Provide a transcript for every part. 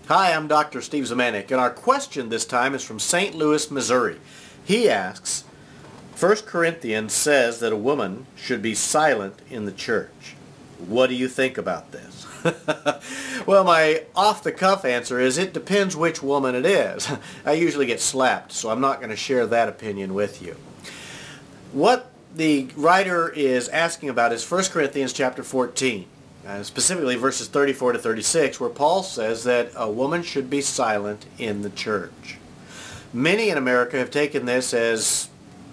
Hi, I'm Dr. Steve Zemanek, and our question this time is from St. Louis, Missouri. He asks, 1 Corinthians says that a woman should be silent in the church. What do you think about this? Well, my off-the-cuff answer is it depends which woman it is. I usually get slapped, so I'm not going to share that opinion with you. What the writer is asking about is 1 Corinthians chapter 14. Specifically verses 34 to 36, where Paul says that a woman should be silent in the church. Many in America have taken this as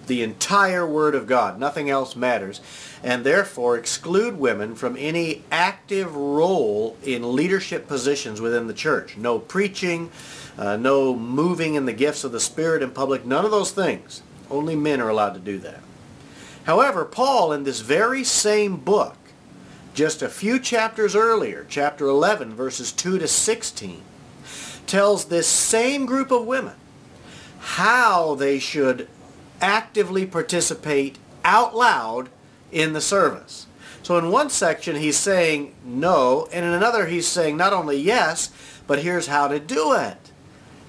the entire Word of God. Nothing else matters, and therefore exclude women from any active role in leadership positions within the church. No preaching, no moving in the gifts of the Spirit in public, none of those things. Only men are allowed to do that. However, Paul, in this very same book, just a few chapters earlier, chapter 11, verses 2 to 16, tells this same group of women how they should actively participate out loud in the service. So in one section he's saying no, and in another he's saying not only yes, but here's how to do it.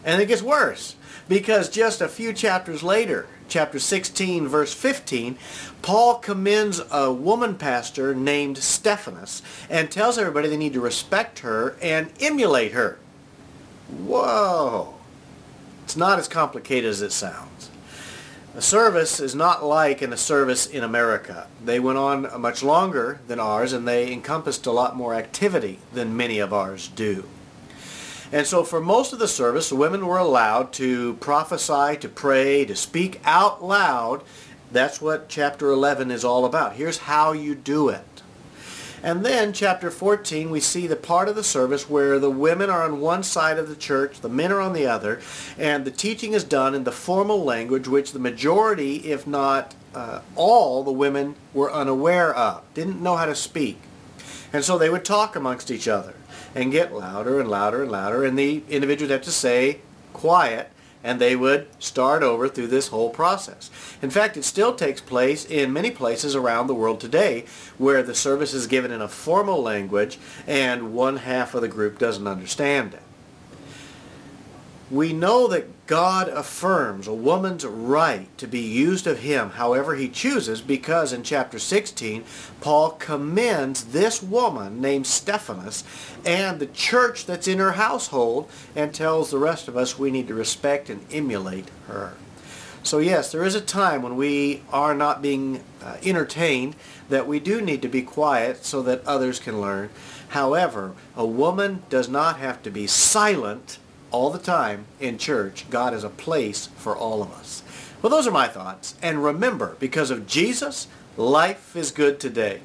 And it gets worse, because just a few chapters later, chapter 16, verse 15, Paul commends a woman pastor named Stephanas and tells everybody they need to respect her and emulate her. Whoa! It's not as complicated as it sounds. A service is not like a service in America. They went on much longer than ours, and they encompassed a lot more activity than many of ours do. And so for most of the service, the women were allowed to prophesy, to pray, to speak out loud. That's what chapter 11 is all about. Here's how you do it. And then chapter 14, we see the part of the service where the women are on one side of the church, the men are on the other, and the teaching is done in the formal language which the majority, if not all, the women were unaware of, didn't know how to speak. And so they would talk amongst each other and get louder and louder and louder, and the individuals had to say quiet, and they would start over through this whole process. In fact, it still takes place in many places around the world today where the service is given in a formal language and one half of the group doesn't understand it. We know that God affirms a woman's right to be used of Him however He chooses, because in chapter 16, Paul commends this woman named Stephanas and the church that's in her household, and tells the rest of us we need to respect and emulate her. So yes, there is a time when we are not being entertained that we do need to be quiet so that others can learn. However, a woman does not have to be silent all the time in church. God has a place for all of us. Well, those are my thoughts. And remember, because of Jesus, life is good today.